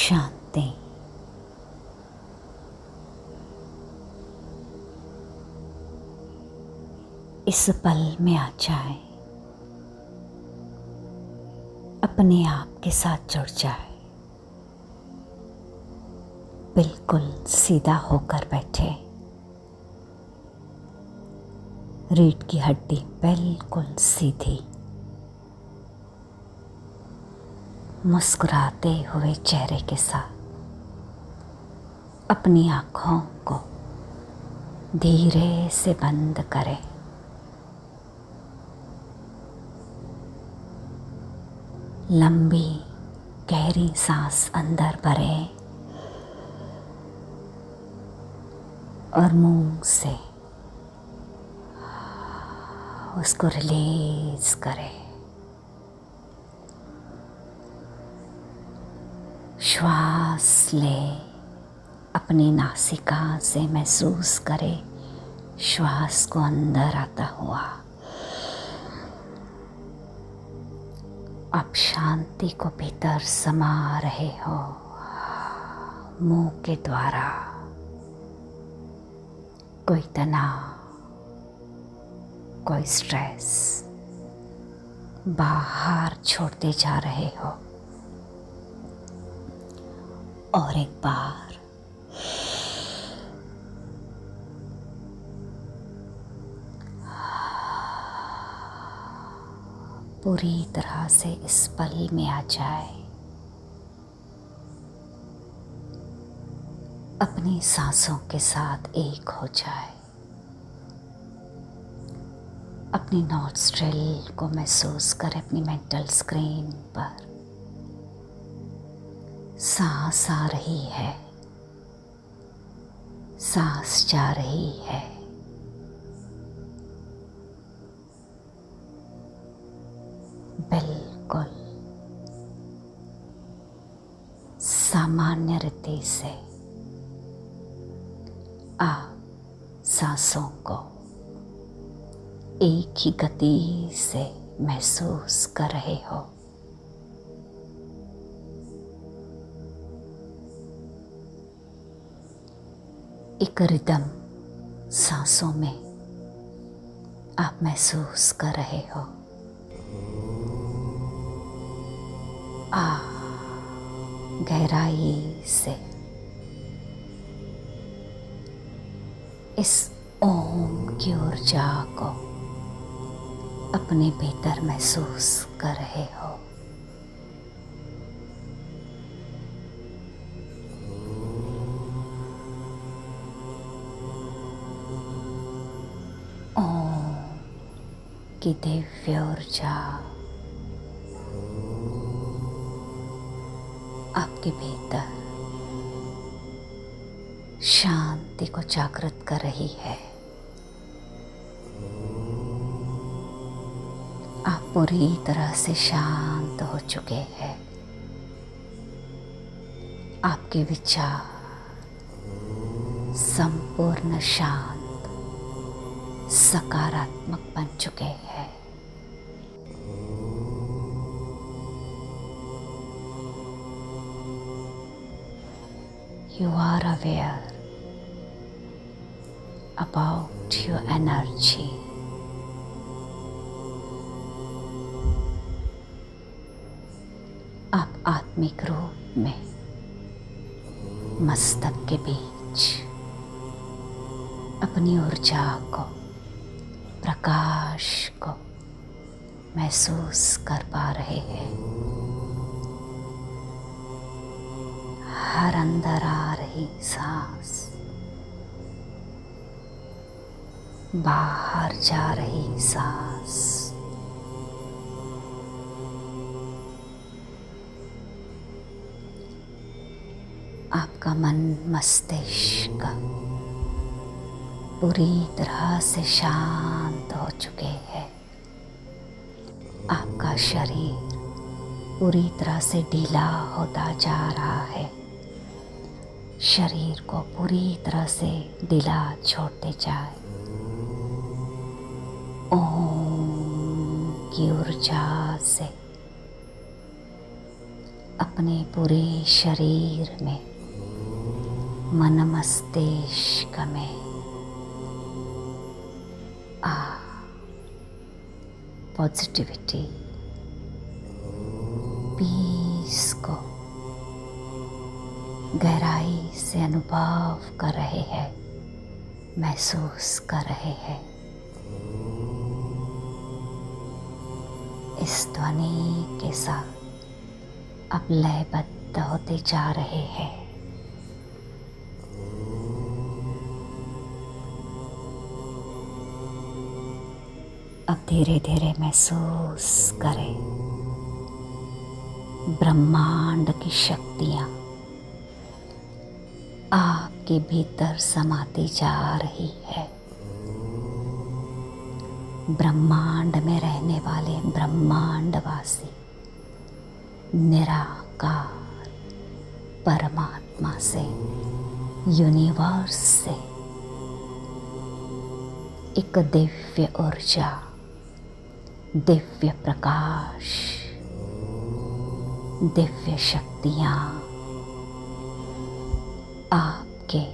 शांति। इस पल में आ जाए, अपने आप के साथ जुड़ जाए। बिल्कुल सीधा होकर बैठे, रीढ़ की हड्डी बिल्कुल सीधी, मुस्कुराते हुए चेहरे के साथ अपनी आँखों को धीरे से बंद करें। लंबी गहरी सांस अंदर भरें और मुंह से उसको रिलीज करें। श्वास ले, अपनी नासिका से महसूस करें श्वास को अंदर आता हुआ। आप शांति को भीतर समा रहे हो मुंह के द्वारा। कोई तनाव, कोई स्ट्रेस बाहर छोड़ते जा रहे हो। और एक बार पूरी तरह से इस पल में आ जाए। अपनी सांसों के साथ एक हो जाए। अपनी नॉस्ट्रिल को महसूस करें अपनी मेंटल स्क्रीन पर। सांस आ रही है, सांस जा रही है। बिल्कुल सामान्य रीति से आप सांसों को एक ही गति से महसूस कर रहे हो। एक रिदम सांसों में आप महसूस कर रहे हो। गहराई से इस ओम की ऊर्जा को अपने भीतर महसूस कर रहे हो। ओम की दिव्य ऊर्जा आपके भीतर शांति को जागृत कर रही है। आप पूरी तरह से शांत हो चुके हैं। आपके विचार संपूर्ण शांत, सकारात्मक बन चुके हैं। You are aware about your energy. आप आत्मिक रूप में मस्तक के बीच अपनी ऊर्जा को, प्रकाश को महसूस कर पा रहे हैं। हर अंदर आ रही सांस, बाहर जा रही सांस, आपका मन मस्तिष्क पूरी तरह से शांत हो चुके हैं। आपका शरीर पूरी तरह से ढीला होता जा रहा है। शरीर को पूरी तरह से ढीला छोड़ते जाए। ओम की ऊर्जा से अपने पूरे शरीर में, मन मस्तिष्क में पॉजिटिविटी, पीस को गहराई से अनुभव कर रहे हैं, महसूस कर रहे हैं। इस ध्वनि के साथ अब लयबद्ध होते जा रहे हैं। अब धीरे धीरे महसूस करें ब्रह्मांड की शक्तियाँ आपके भीतर समाती जा रही है। ब्रह्मांड में रहने वाले ब्रह्मांडवासी निराकार परमात्मा से, यूनिवर्स से एक दिव्य ऊर्जा, दिव्य प्रकाश, दिव्य शक्तियाँ आपके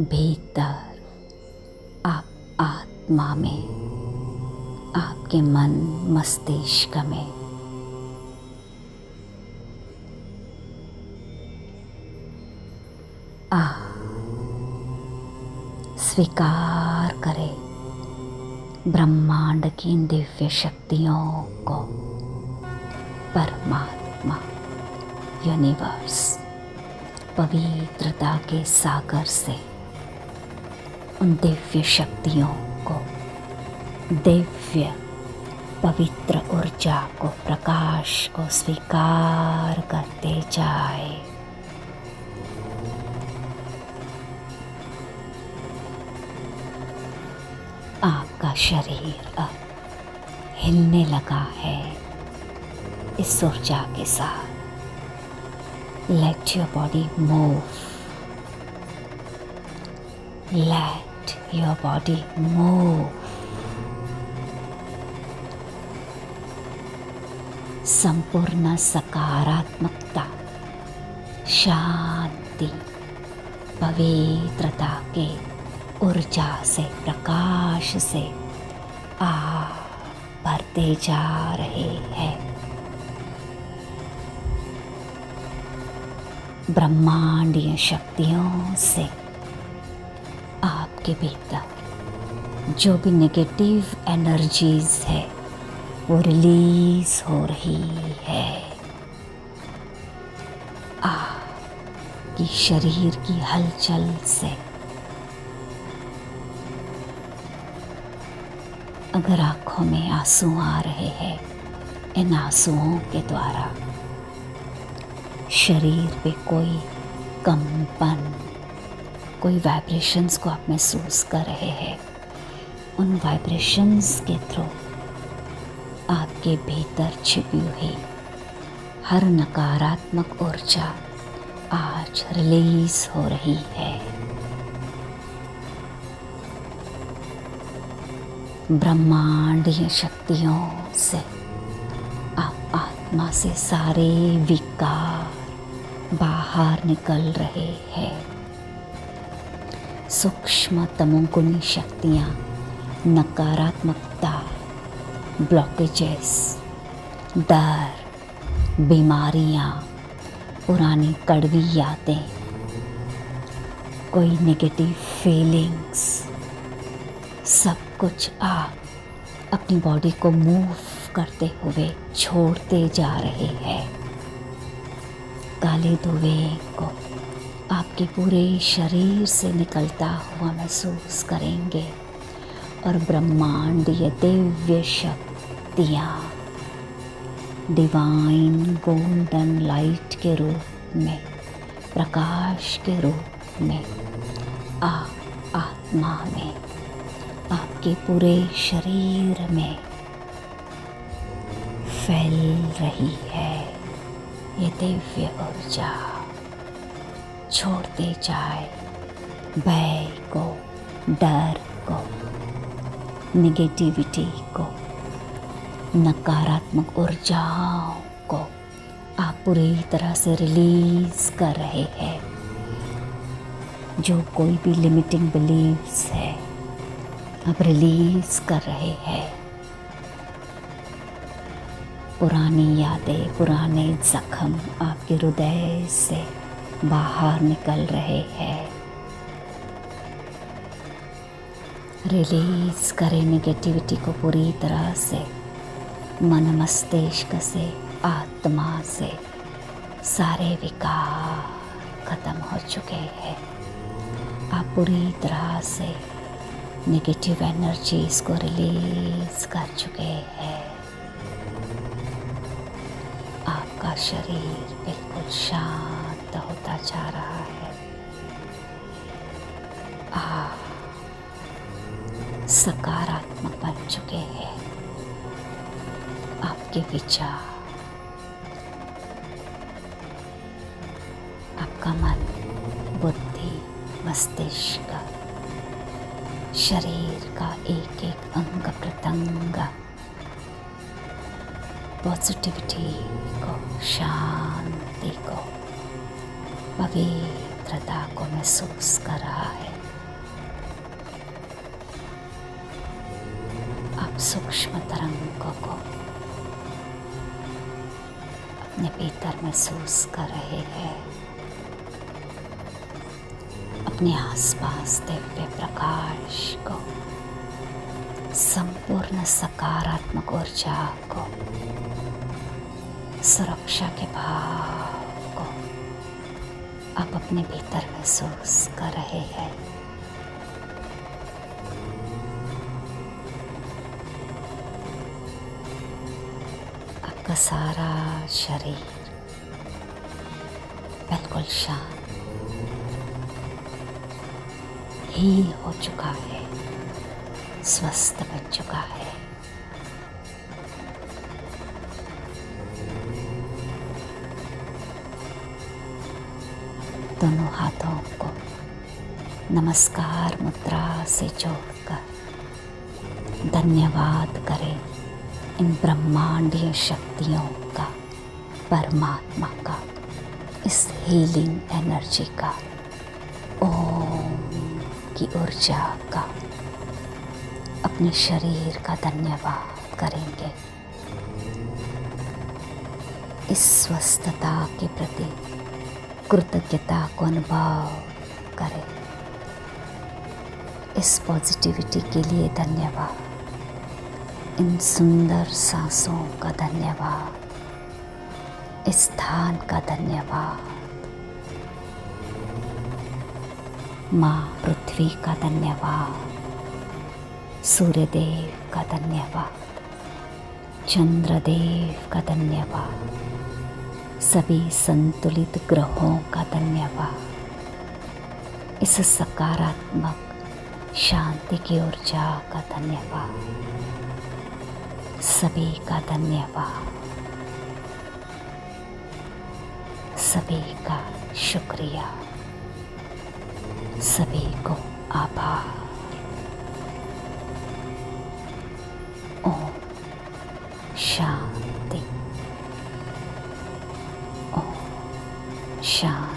भीतर, आप आत्मा में, आपके मन मस्तिष्क में स्वीकार करें ब्रह्मांड की इन दिव्य शक्तियों को। परमात्मा, यूनिवर्स, पवित्रता के सागर से उन दिव्य शक्तियों को, दिव्य पवित्र ऊर्जा को, प्रकाश को स्वीकार करते जाए। आपका शरीर अब हिलने लगा है इस ऊर्जा के साथ। Let your body move, let your body move. संपूर्ण सकारात्मकता, शांति, पवित्रता के ऊर्जा से, प्रकाश से आप भरते जा रहे हैं। ब्रह्मांडीय शक्तियों से आपके भीतर जो भी नेगेटिव एनर्जीज है वो रिलीज हो रही है। आपकी शरीर की हलचल से अगर आँखों में आंसू आ रहे हैं, इन आंसुओं के द्वारा शरीर पे कोई कंपन, कोई वाइब्रेशंस को आप महसूस कर रहे हैं, उन वाइब्रेशंस के थ्रू आपके भीतर छिपी हुई हर नकारात्मक ऊर्जा आज रिलीज हो रही है। ब्रह्मांडीय शक्तियों से आप आत्मा से सारे विकार बाहर निकल रहे हैं। सूक्ष्म तमोगुणी शक्तियाँ, नकारात्मकता, ब्लॉकेजेस, डर, बीमारियाँ, पुरानी कड़वी यादें, कोई नेगेटिव फीलिंग्स, सब कुछ आप अपनी बॉडी को मूव करते हुए छोड़ते जा रहे हैं। काले धुएं को आपके पूरे शरीर से निकलता हुआ महसूस करेंगे और ब्रह्मांडीय दिव्य शक्तियाँ डिवाइन गोल्डन लाइट के रूप में, प्रकाश के रूप में आत्मा में, आपके पूरे शरीर में फैल रही है। ये दिव्य ऊर्जा छोड़ते जाए भय को, डर को, नेगेटिविटी को, नकारात्मक ऊर्जाओं को आप पूरी तरह से रिलीज कर रहे हैं जो कोई भी लिमिटिंग बिलीव्स है, आप रिलीज कर रहे हैं। पुरानी यादें, पुराने जख्म आपके हृदय से बाहर निकल रहे हैं। रिलीज करें नेगेटिविटी को पूरी तरह से, मन मस्तिष्क से, आत्मा से। सारे विकार खत्म हो चुके हैं। आप पूरी तरह से नेगेटिव एनर्जीज को रिलीज कर चुके हैं। आपका शरीर बिल्कुल शांत होता जा रहा है। आप सकारात्मक बन चुके हैं। आपके विचार, आपका मन, बुद्धि, मस्तिष्क, शरीर का एक एक अंग प्रत्यंग पॉजिटिविटी को, शांति को, पवित्रता को महसूस कर रहा है। आप सूक्ष्म तरंगों को अपने भीतर महसूस कर रहे हैं। अपने आसपास दिव्य प्रकाश को, संपूर्ण सकारात्मक ऊर्जा को, सुरक्षा के भाव को आप अपने भीतर महसूस कर रहे हैं। आपका सारा शरीर बिल्कुल शांत, हील हो चुका है, स्वस्थ बन चुका है। दोनों हाथों को नमस्कार मुद्रा से जोड़कर धन्यवाद करें इन ब्रह्मांडीय शक्तियों का, परमात्मा का, इस हीलिंग एनर्जी का, ओम की ऊर्जा का। अपने शरीर का धन्यवाद करेंगे। इस स्वस्थता के प्रति कृतज्ञता को अनुभव करें। इस पॉजिटिविटी के लिए धन्यवाद। इन सुंदर सांसों का धन्यवाद। इस स्थान का धन्यवाद। माँ पृथ्वी का धन्यवाद। सूर्यदेव का धन्यवाद। चंद्रदेव का धन्यवाद। सभी संतुलित ग्रहों का धन्यवाद। इस सकारात्मक शांति की ऊर्जा का धन्यवाद। सभी का धन्यवाद। सभी का शुक्रिया। सभी को आभार। ओम शांति। ओम शांति।